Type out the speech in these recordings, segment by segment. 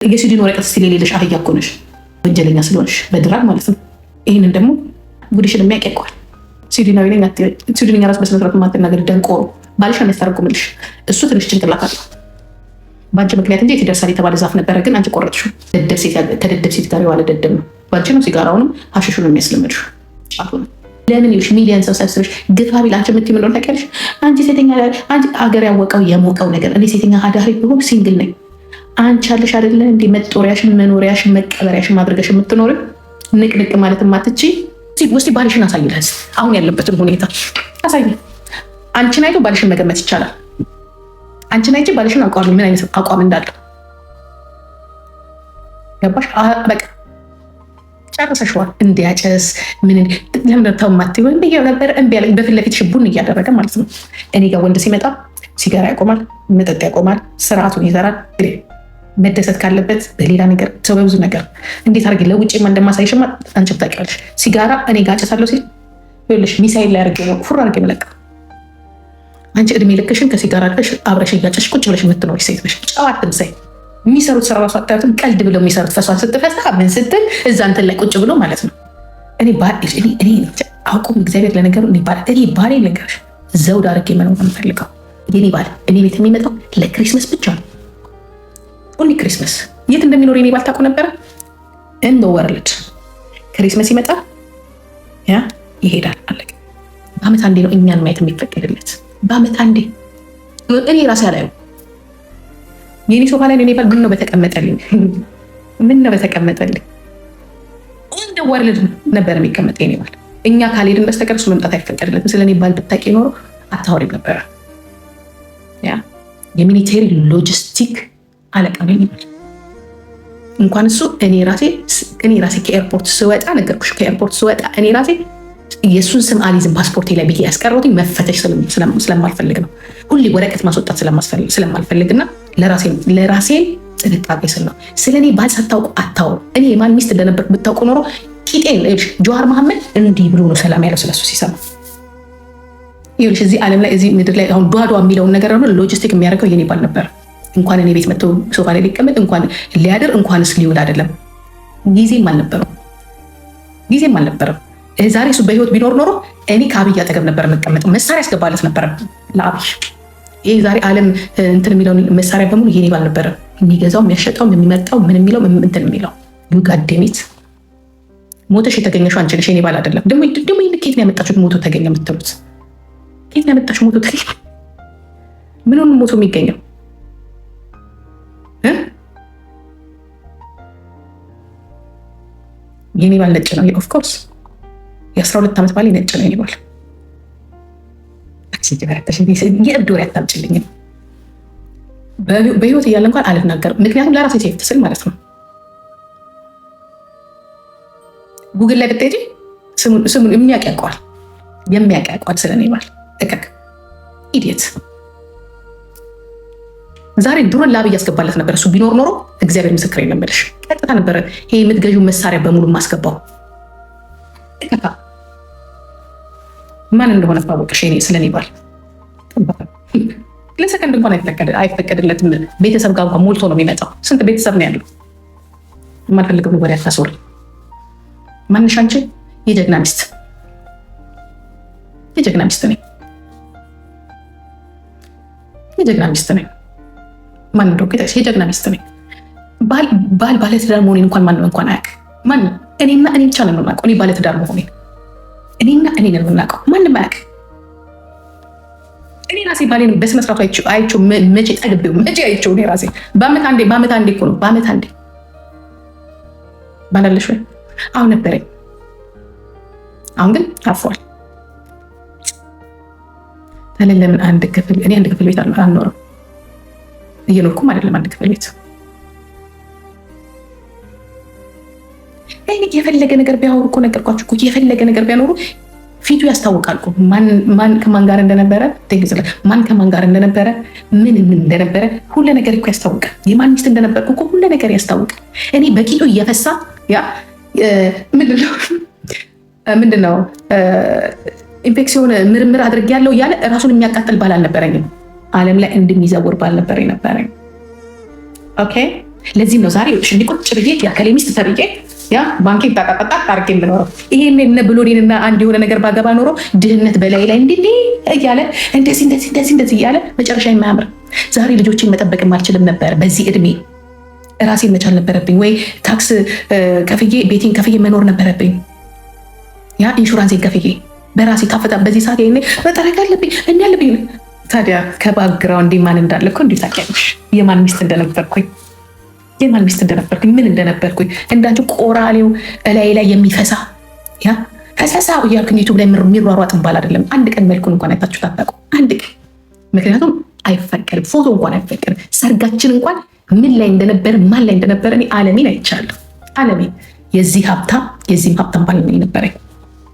የስዊድን ወረቀት ስለሌለሽ አህያ እኮ ነሽ፣ ወንጀለኛ ስለሆንሽ በድራግ ማለት ነው። ይህንን ደግሞ ጉድሽን የሚያውቅ ያውቀዋል። ስዊድናዊ ነኝ ስዊድንኛ ራሱ በስነስርዓት የማትናገሪ ደንቆሮ ባልሽ ነው የሚያስተረጉምልሽ። እሱ ትንሽ ጭንቅላት አለው በአንቺ ምክንያት እንጂ የት ይደርሳል የተባለ ዛፍ ነበረ፣ ግን አንቺ ቆረጥሽው። ከደደብ ሴት ጋር የዋለ ደደብ ነው። በአንቺ ነው ሲጋራውንም ሀሽሹን የሚያስለምድሽ ጫቱ ነው። ለምን ይኸውልሽ ሚሊየን ሰው ሰብስበሽ ግፋ ቢል አንቺ የምትይው እንደሆነ ታውቂያለሽ። አንቺ ሴተኛ አንቺ አገር ያወቀው የሞቀው ነገር እኔ ሴተኛ አዳሪ ብሆን ሲንግል ነኝ። አንቺ አለሽ አይደለ እንደ መጦሪያሽን መኖሪያሽን መቀበሪያሽን ማድረግሽ የምትኖር ንቅንቅ ማለት ማትቺ ውስጥ ባልሽን አሳይልህ። አሁን ያለበትን ሁኔታ አሳይ። አንቺን አይቶ ባልሽን መገመት ይቻላል። አንቺን አይቼ ባልሽን አውቀዋለሁ ምን አይነት አቋም እንዳለው። ገባሽ? በቃ ጨርሰሽዋል። እንዲያጨስ ምን ለምን ተው ማትይው እንዴ ነበር እንዴ ያለ በፊት ለፊትሽ ቡን እያደረገ ማለት ነው። እኔ ጋር ወንድ ሲመጣ ሲጋራ ያቆማል፣ መጠጥ ያቆማል፣ ስርዓቱን ይዘራል። መደሰት ካለበት በሌላ ነገር ሰው በብዙ ነገር እንዴት አድርጌ ለውጭ እንደማሳይሽማ አንቺ ታውቂያለሽ። ሲጋራ እኔ ጋር አጨሳለሁ ሲል ይኸውልሽ ሚሳኤል ላይ አድርጌ ነው ፉር አድርጌ መለቀ። አንቺ እድሜ ልክሽን ከሲጋራ ጋር አብረሽ እያጨሽ ቁጭ ብለሽ የምትኖሪ ሴት ነሽ። ጨዋት ትምሳይ የሚሰሩት ስራ ራሱ አታዩትም? ቀልድ ብለው የሚሰሩት ፈሷን ስትፈሳ ምን ስትል እዛ እንትን ላይ ቁጭ ብሎ ማለት ነው። እኔ አውቁም እግዚአብሔር ለነገሩ እኔ ባሌ ነገርሽ ዘውድ አድርጌ መኖር ነው የምፈልገው። የኔ ባል እኔ ቤት የሚመጣው ለክሪስመስ ብቻ ነው። ኦንሊ ክሪስመስ። የት እንደሚኖር የኔ ባል ታውቁ ነበረ? እንደ ወርልድ ክሪስመስ ይመጣል ያ ይሄዳል። አለቀ። በአመት አንዴ ነው እኛን ማየት የሚፈቀድለት። በአመት አንዴ እኔ ራሴ አላየው። የኔ ሶፋ ላይ እኔ ባል ምን ነው በተቀመጠልኝ፣ ምን ነው በተቀመጠልኝ። እንደ ወርልድ ነበር የሚቀመጥ የኔ ባል። እኛ ካልሄድን በስተቀር እሱ መምጣት አይፈቀድለትም። ስለኔ ባል ብታውቂ ኖሮ አታወሪም ነበረ። ያ የሚሊቴሪ ሎጂስቲክ አለቃ ነው ይባል። እንኳን እሱ እኔ ራሴ ከኤርፖርት ስወጣ ነገርኩሽ፣ ከኤርፖርት ስወጣ እኔ ራሴ የእሱን ስም አሊዝም ፓስፖርቴ ላይ ብዬ ያስቀረሁትኝ መፈተሽ ስለማልፈልግ ነው። ሁሌ ወረቀት ማስወጣት ስለማልፈልግና ለራሴ ጥንቃቄ ስል ነው። ስለኔ ባል ሳታውቁ አታውሩ። እኔ የማን ሚስት እንደነበርኩ ብታውቁ ኖሮ ቂጤን ጀዋር መሐመድ እንዲህ ብሎ ነው ሰላም ያለው ስለሱ ሲሰማ። ይኸውልሽ እዚህ ዓለም ላይ እዚህ ምድር ላይ አሁን ዷዷ የሚለውን ነገር ነው ሎጂስቲክ የሚያደርገው የኔ ባል ነበር። እንኳን እኔ ቤት መጥቶ ሶፋ ላይ ሊቀመጥ እንኳን ሊያድር እንኳንስ ሊውል አይደለም። ጊዜም አልነበረም። ዛሬ እሱ በህይወት ቢኖር ኖሮ እኔ ከአብይ አጠገብ ነበር የምቀመጠው። መሳሪያ ያስገባለት ነበረ ለአብይ። ይህ ዛሬ ዓለም እንትን የሚለውን መሳሪያ በሙሉ የኔ ባል ነበረ የሚገዛው፣ የሚያሸጠው፣ የሚመጣው፣ ምን የሚለው እንትን የሚለው። ዩጋዴሚት ሞተሽ የተገኘሽው አንቺ ነሽ፣ የኔ ባል አይደለም። ደግሞ ከየት ነው ያመጣችሁት ሞቶ ተገኘ የምትሉት? ከየት ነው ያመጣችሁ ሞቶ ተገኘ? ምን ሆነ ሞቶ የሚገኘው? የኔ ባል ነጭ ነው። ኦፍኮርስ የ12 ዓመት ባል ነጭ ነው የኔ ባል። የእብድ ወሬ አታምጪልኝም። በህይወት እያለ እንኳን አልናገርም። ምክንያቱም ለራሴ ሴፍት ስል ማለት ነው። ጉግል ላይ ብትሄጂ ስሙን የሚያውቅ ያውቀዋል ስለ እኔ ባል። እከክ ኢዲየት። ዛሬ ድሮን ላብ እያስገባለት ነበር። እሱ ቢኖር ኖሮ እግዚአብሔር ምስክር የለምልሽ ቀጥታ ነበረ ይሄ የምትገዢው መሳሪያ በሙሉ ማስገባው። ማን እንደሆነ ታወቅሽ? ስለኔ ባል ለሰከንድ እንኳን አይፈቀድለትም። ቤተሰብ ጋር እንኳን ሞልቶ ነው የሚመጣው። ስንት ቤተሰብ ነው ያለው? የማልፈልገው ወሬ አታስወሪ። ማንሽ አንቺ? የጀግና ሚስት ነኝ። ማን እንደው ከታሽ የጀግና ሚስት ነኝ። ባል ባለትዳር መሆኔን እንኳን ማንም እንኳን አያውቅም። ማንም እኔና እኔ ብቻ ነው የምናውቀው። እኔ ባለትዳር መሆኔን እኔና እኔ ነን የምናውቀው። ማንም አያውቅም። እኔ ራሴ ባሌን በስነ ስርዓቱ አይቼው መቼ ጠግቤው መቼ አይቼው እኔ ራሴ በአመት አንዴ እኮ ነው። በአመት አንዴ ባላለሽ ወይ? አሁን ነበረኝ። አሁን ግን አርፏል። ታዲያ ለምን አንድ ክፍል ቤት አልኖርም? እየኖርኩም አይደለም አንድ ክፍል ቤት። እኔ የፈለገ ነገር ቢያወሩ እኮ ነገርኳችሁ እኮ የፈለገ ነገር ቢያኖሩ ፊቱ ያስታውቃል እኮ ማን ከማን ጋር እንደነበረ ማን ከማን ጋር እንደነበረ ምን እንደነበረ ሁሉ ነገር እኮ ያስታውቃል። የማን ሚስት እንደነበርኩ እኮ ሁሉ ነገር ያስታውቃል። እኔ በቂጡ እየፈሳ ያ ምንድነው ኢንፌክሲዮን ምርምር አድርጌያለሁ እያለ ራሱን የሚያቃጥል ባል አልነበረኝም። ዓለም ላይ እንደሚዘውር ባል ነበር የነበረኝ። ኦኬ ለዚህም ነው ዛሬ እንዲቆጭ ብዬ ያከሌ ሚስት ተብዬ ያ ባንኬን ጣጣጣጣ አርጌ የምኖረው። ይሄን እነ ብሎኔንና አንድ የሆነ ነገር ባገባ ኖሮ ድህነት በላይ ላይ እንዲህ እያለ እንደዚህ እያለ መጨረሻ የማያምር ዛሬ ልጆችን መጠበቅ አልችልም ነበር። በዚህ እድሜ ራሴን መቻል ነበረብኝ ወይ ታክስ ከፍዬ ቤቴን ከፍዬ መኖር ነበረብኝ። ያ ኢንሹራንሴን ከፍዬ በራሴ ካፈታ በዚህ ሰዓት ይሄኔ መጠረቅ አለብኝ እኔ ያለብኝ። ታዲያ ከባክግራውንድ ማን እንዳለ እኮ እንዴት ታውቂያለሽ? የማን ሚስት እንደነበርኩኝ ምን እንደነበርኩኝ እንዳንቺ ቆራሌው እላይ ላይ የሚፈሳ ያ ፈሳሳ እያልኩኝ ዩቱብ ላይ የሚሯሯጥ ባል አይደለም። አንድ ቀን መልኩን እንኳን አይታችሁ ታጠቁ አንድ ቀን። ምክንያቱም አይፈቀድም፣ ፎቶ እንኳን አይፈቀድም። ሰርጋችን እንኳን ምን ላይ እንደነበረ ማን ላይ እንደነበረ እኔ ዓለሜን አይቻለሁ። ዓለሜን የዚህም ሀብታም ባል ነው የነበረኝ።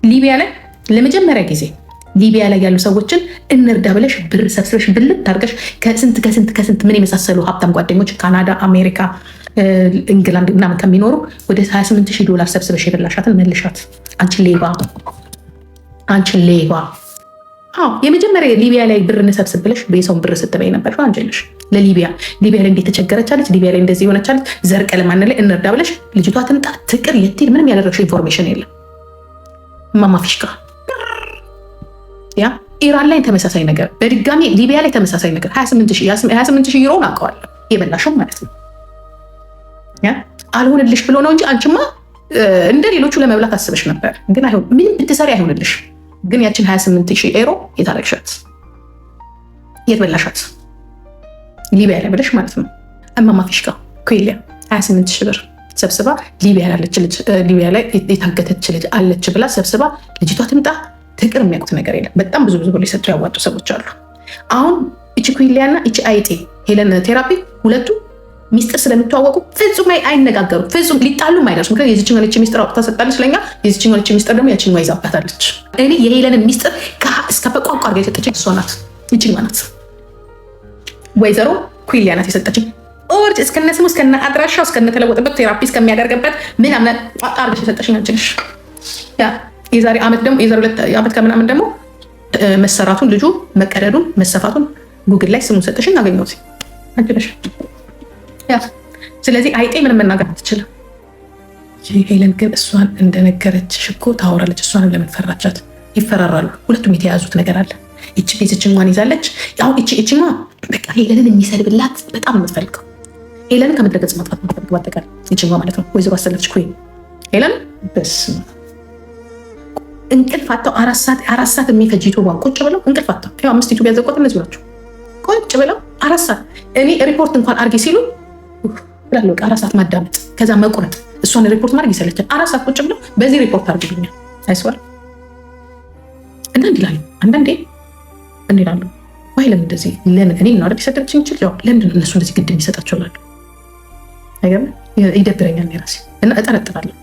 ሊቢያ ላይ ለመጀመሪያ ጊዜ ሊቢያ ላይ ያሉ ሰዎችን እንርዳ ብለሽ ብር ሰብስበሽ ብልት ታርገሽ ከስንት ምን የመሳሰሉ ሀብታም ጓደኞች ካናዳ፣ አሜሪካ፣ እንግላንድ ምናምን ከሚኖሩ ወደ $28,000 ሰብስበሽ የበላሻትን መልሻት። አንቺ ሌባ። አዎ የመጀመሪያ ሊቢያ ላይ ብር እንሰብስብ ብለሽ በሰውን ብር ስትበይ ነበር አንቺ ነሽ። ለሊቢያ ላይ እንዴት ተቸገረቻለች፣ ሊቢያ ላይ እንደዚህ ሆነቻለች፣ ዘር ቀለም አንድ ላይ እንርዳ ብለሽ ልጅቷ ትምጣ ትቅር የትል ምንም ያደረግሽው ኢንፎርሜሽን የለም። እማማ ፊሽካ ያ ኢራን ላይ ተመሳሳይ ነገር፣ በድጋሚ ሊቢያ ላይ ተመሳሳይ ነገር 28,000 ዩሮን አውቀዋለሁ የበላሽው ማለት ነው። ያ አልሆንልሽ ብሎ ነው እንጂ አንቺማ እንደ ሌሎቹ ለመብላት አስበሽ ነበር። ግን አይሆን ምንም ብትሰሪ አይሆንልሽ። ግን ያችን 28,000 ዩሮ የታረግሻት የትበላሻት ሊቢያ ላይ ብለሽ ማለት ነው። እማማ ፊሽካ ኮይሊያ 28,000 ብር ሰብስባ ሊቢያ ላይ የታገተች ልጅ አለች ብላ ሰብስባ ልጅቷ ትምጣ ትቅር የሚያውቁት ነገር የለም። በጣም ብዙ ብር ሊሰጡ ያዋጡ ሰዎች አሉ። አሁን እቺ ኩይሊያና እቺ አይጤ ሄለን ቴራፒ ሁለቱ ሚስጥር ስለሚተዋወቁ ፍጹም አይነጋገሩ፣ ፍጹም ሊጣሉም አይደርሱ። ምክንያቱም የዚችኛው ልጅ ሚስጥር አውጥታ ሰጣለች ለኛ፣ የዚችኛው ልጅ ሚስጥር ደግሞ ያችን ይዛባታለች። እኔ የሄለንን ሚስጥር እስከ በቋንቋ አድርጋ የሰጠችኝ እሷ ናት። ይችኛዋ ናት ወይዘሮ ኩይሊያ ናት የሰጠችኝ። ኦርጅ እስከነ ስሙ እስከነ አድራሻው እስከነ ተለወጠበት ቴራፒ እስከሚያደርግበት ምን አምነ አድርገሽ የሰጠችኝ አንቺ ነሽ። ያ የዛሬ ዓመት ደግሞ የዛሬ 2 ዓመት ከምናምን ደግሞ መሰራቱን ልጁ መቀደዱን መሰፋቱን ጉግል ላይ ስሙን ሰጠሽኝ አገኘሁት አንቺ ነሽ። ያ ስለዚህ አይጤ ምንም መናገር አትችልም። ሄለን ግን እሷን እንደነገረችሽ እኮ ታወራለች። እሷንም ለምን ፈራቻት? ይፈራራሉ። ሁለቱም የተያዙት ነገር አለ። ይቺ ቤዝችኛዋን ይዛለች። ያው ይቺኛ በቃ ሄለንን የሚሰድብላት በጣም የምትፈልገው ሄለንን ከምድረ ገጽ ማጥፋት የምትፈልገው ባጠቃላይ ይቺኛዋ ማለት ነው። ወይዘሮ አሰለፈች ኩይ ሄለን በስመ አብ እንቅልፍ አጥተው 4 ሰዓት የሚፈጅ ዩቱቧን ቁጭ ብለው እንቅልፍ አጥተው 5 ዩቱብ ያዘቋት እነዚህ ናቸው። ቁጭ ብለው 4 ሰዓት እኔ ሪፖርት እንኳን አርጊ ሲሉ ብላለሁ። 4 ሰዓት ማዳመጥ ከዛ መቁረጥ እሷን ሪፖርት ማድረግ ይሰለቻል። 4 ሰዓት ቁጭ ብለው በዚህ ሪፖርት አርግልኛል አይስወር እና እንዲላሉ አንዳንዴ እንዲላሉ ወይ ለምን እንደዚህ ለምን እኔ ነው አይደል ይሰደብችኝ ይችላል ያው ለምን እነሱ እንደዚህ ግድ የሚሰጣቸው ላሉ አይገርም። ይደብረኛል የራሴ እና እጠረጥራለሁ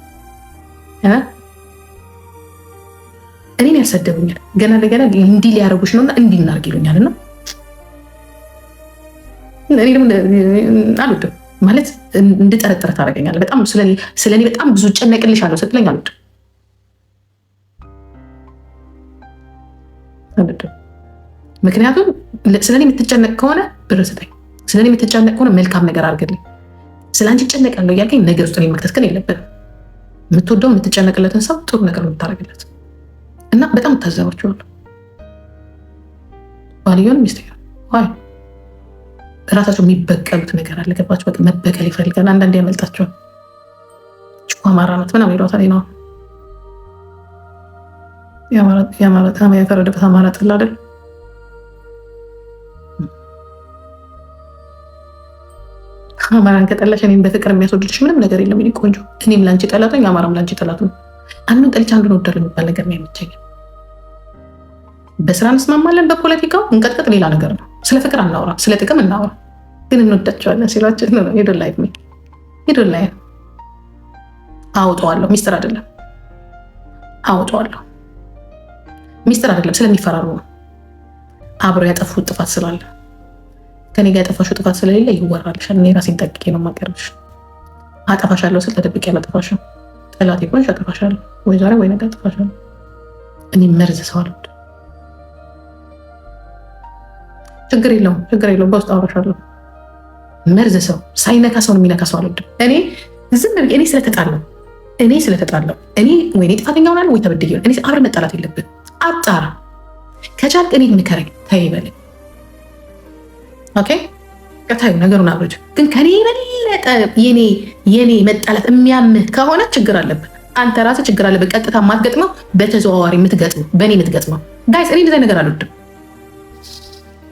እኔን ያልሰደቡኛል ገና ለገና እንዲህ ሊያረጉሽ ነውና እንዲህ እናርግ ይሉኛል። እና እኔ ደግሞ አልወድም ማለት እንድጠረጥር ታደርገኛለህ። በጣም ስለኔ በጣም ብዙ ጨነቅልሻለሁ ስትለኝ አልወድም። ምክንያቱም ስለኔ የምትጨነቅ ከሆነ ብር ስጠኝ፣ ስለኔ የምትጨነቅ ከሆነ መልካም ነገር አድርግልኝ። ስለአንቺ እጨነቃለሁ እያልከኝ ነገር ውስጥ መክተት ግን የለብንም። የምትወደው የምትጨነቅለትን ሰው ጥሩ ነገር ነው የምታደርግለት። እና በጣም ታዘባቸዋለሁ። ባልየውን ሚስት ዋይ እራሳቸው የሚበቀሉት ነገር አለ። ገባቸው? በቃ መበቀል ይፈልጋል። አንዳንድ ያመልጣቸዋል። ችኮ አማራ ናት ምናምን ይሏታል። ነው የፈረደበት አማራ ጥላ አይደል? አማራን ከጠላሽ እኔም በፍቅር የሚያስወድልሽ ምንም ነገር የለም። እኔ ቆንጆ እኔም ላንቺ ጠላት ነኝ፣ አማራም ላንቺ ጠላት ነው። አንዱን ጠልቼ አንዱን ወዳለሁ የሚባል ነገር ነው የሚመቸኝ። በስራ እንስማማለን፣ በፖለቲካው እንቀጥቀጥ ሌላ ነገር ነው። ስለ ፍቅር አናወራ፣ ስለ ጥቅም እናወራ። ግን እንወዳቸዋለን ሲሏቸው ሄዶላይ አውጠዋለሁ። ሚስጥር አይደለም አውጠዋለሁ። ሚስጥር አይደለም፣ ስለሚፈራሩ ነው። አብረው ያጠፉት ጥፋት ስላለ ከኔ ጋር ያጠፋሽው ጥፋት ስለሌለ ይወራልሻል። እኔ ራሴን ጠቅቄ ነው የማቀርብሽ። አጠፋሻለሁ ስል ተደብቄ አላጠፋሽም። ጠላት ይሆንሽ አጠፋሻለሁ፣ ወይ ዛሬ ወይ ነገ አጠፋሻለሁ። እኔ መርዝ ሰው አልወድም። ችግር የለውም፣ በውስጥ አወራሻለሁ። መርዝ ሰው ሳይነካ ሰውን የሚነካ ሰው አልወድም። እኔ ዝም ብዬ እኔ ስለተጣለው እኔ ወይኔ ጥፋተኛ ሆናለሁ ወይ ተበድዬ እኔ አብረን መጣላት የለብን። አጣራ ከቻልክ እኔ ምከረኝ ተይ በለኝ። ኦኬ ከታዩ ነገሩን አብረጅ። ግን ከኔ የበለጠ የኔ መጣላት የሚያምህ ከሆነ ችግር አለብን። አንተ ራስህ ችግር አለብን። ቀጥታ የማትገጥመው በተዘዋዋሪ የምትገጥመው በእኔ የምትገጥመው ጋይስ። እኔ እንደዛ ነገር አልወድም።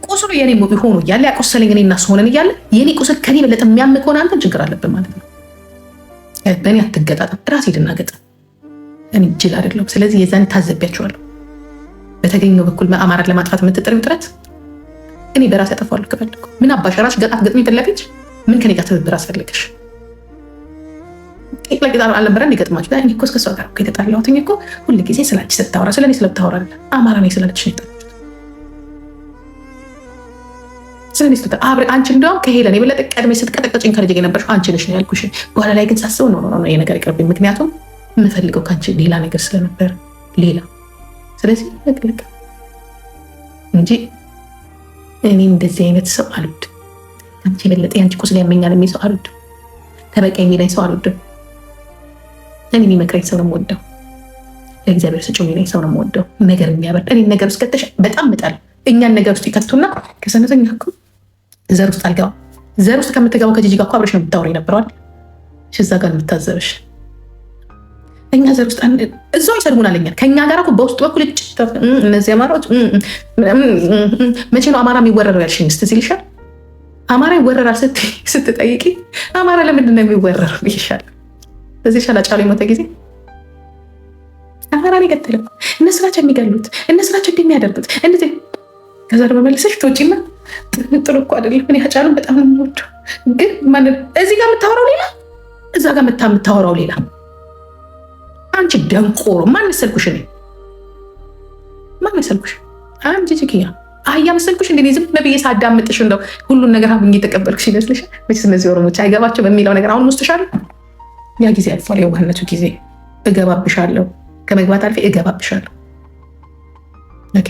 ቁስሉ የኔ ሆኖ እያለ ያቆሰለኝ እኔ እና እሱ ሆነን እያለ የኔ ቁስል ከኔ የበለጠ የሚያምህ ከሆነ አንተ ችግር አለብን ማለት ነው። በእኔ አትገጣጠም። ራስ ሄድና ገጥ። እኔ ጅል አይደለሁም። ስለዚህ የዛን ታዘቢያቸዋለሁ። በተገኘው በኩል አማራን ለማጥፋት የምትጥሪው ጥረት እኔ በራስ ያጠፋዋለሁ። ከፈለኩ ምን አባሽ ራስሽ ገጣት ገጥሚ ተለፊች ምን ከኔ ጋር ትብብር አስፈልገሽ ለቅጣር አልነበረ እንዲገጥማችሁ እኔ እኮ እስከሷ ጋር የተጣላሁት እኮ ሁሉ ጊዜ ስላንቺ ስታወራ ስለኔ ስለምታወራ አማራ ነኝ ስላለች ነው። ስለኔ ስለታ አብረ አንቺ እንደውም ከሄለን የበለጠ ቀድሜ ስትቀጠቀጭኝ ከልጅ የነበርሽ አንቺ ነሽ ነው ያልኩሽ። በኋላ ላይ ግን ሳስበው ነው ይሄ ነገር ይቅርብኝ። ምክንያቱም የምፈልገው ከአንቺ ሌላ ነገር ስለነበር ሌላ። ስለዚህ ለቅልቅ እንጂ እኔ እንደዚህ አይነት ሰው አልወድም። አንቺ የበለጠ ያንቺ ቁስል ያመኛል የሚል ሰው አልወድም። ተበቃኝ የሚለኝ ሰው አልወድም። እኔ የሚመክረኝ ሰው ነው የምወደው። ለእግዚአብሔር ስጭው የሚለኝ ሰው ነው የምወደው። ነገር የሚያበርድ እኔ ነገር ውስጥ ከተሽ በጣም እመጣለሁ። እኛን ነገር ውስጥ ይከቱና ከሰነተኛ እኮ ዘር ውስጥ አልገባም። ዘር ውስጥ ከምትገባው ከጂጂ ጋር እኮ አብረሽ ነው የምታወሪ ነበረዋል። እዛ ጋር የምታዘበሽ እኛ ዘር ውስጥ እዛው ይሰድቡናል። እኛን ከእኛ ጋር እኮ በውስጥ በኩል እነዚህ አማራዎች መቼ ነው አማራ የሚወረረው ያልሽኝ? ስትል ይልሻል አማራ ይወረራል ስትጠይቂ አማራ ለምንድን ነው የሚወረረው ይልሻል። በዚህ ሻላ ጫሉ የሞተ ጊዜ አማራን የገደለው እነሱ ናቸው የሚገሉት፣ እነሱ ናቸው እንደሚያደርጉት እንደዚህ። ከዛ ደግሞ መለሰሽ ትወጪና ጥሩ እኮ አይደለም። እኔ ጫሉን በጣም ነው የምወደው፣ ግን ማለት እዚህ ጋር የምታወራው ሌላ፣ እዛ ጋር የምታወራው ሌላ። አንቺ ደንቆሮ ማን መሰልኩሽ? እኔ ማን መሰልኩሽ? አንቺ ጅጅክያ አህያ መሰልኩሽ? እንደ ዝም ብዬ ሳዳምጥሽ እንደው ሁሉን ነገር አሁን እየተቀበልኩሽ ይመስልሻል? መቼስ እነዚህ ኦሮሞች አይገባቸው በሚለው ነገር አሁን ውስጥሻል። ያ ጊዜ አልፏል። የዋህነቱ ጊዜ። እገባብሻለሁ፣ ከመግባት አልፌ እገባብሻለሁ። ኦኬ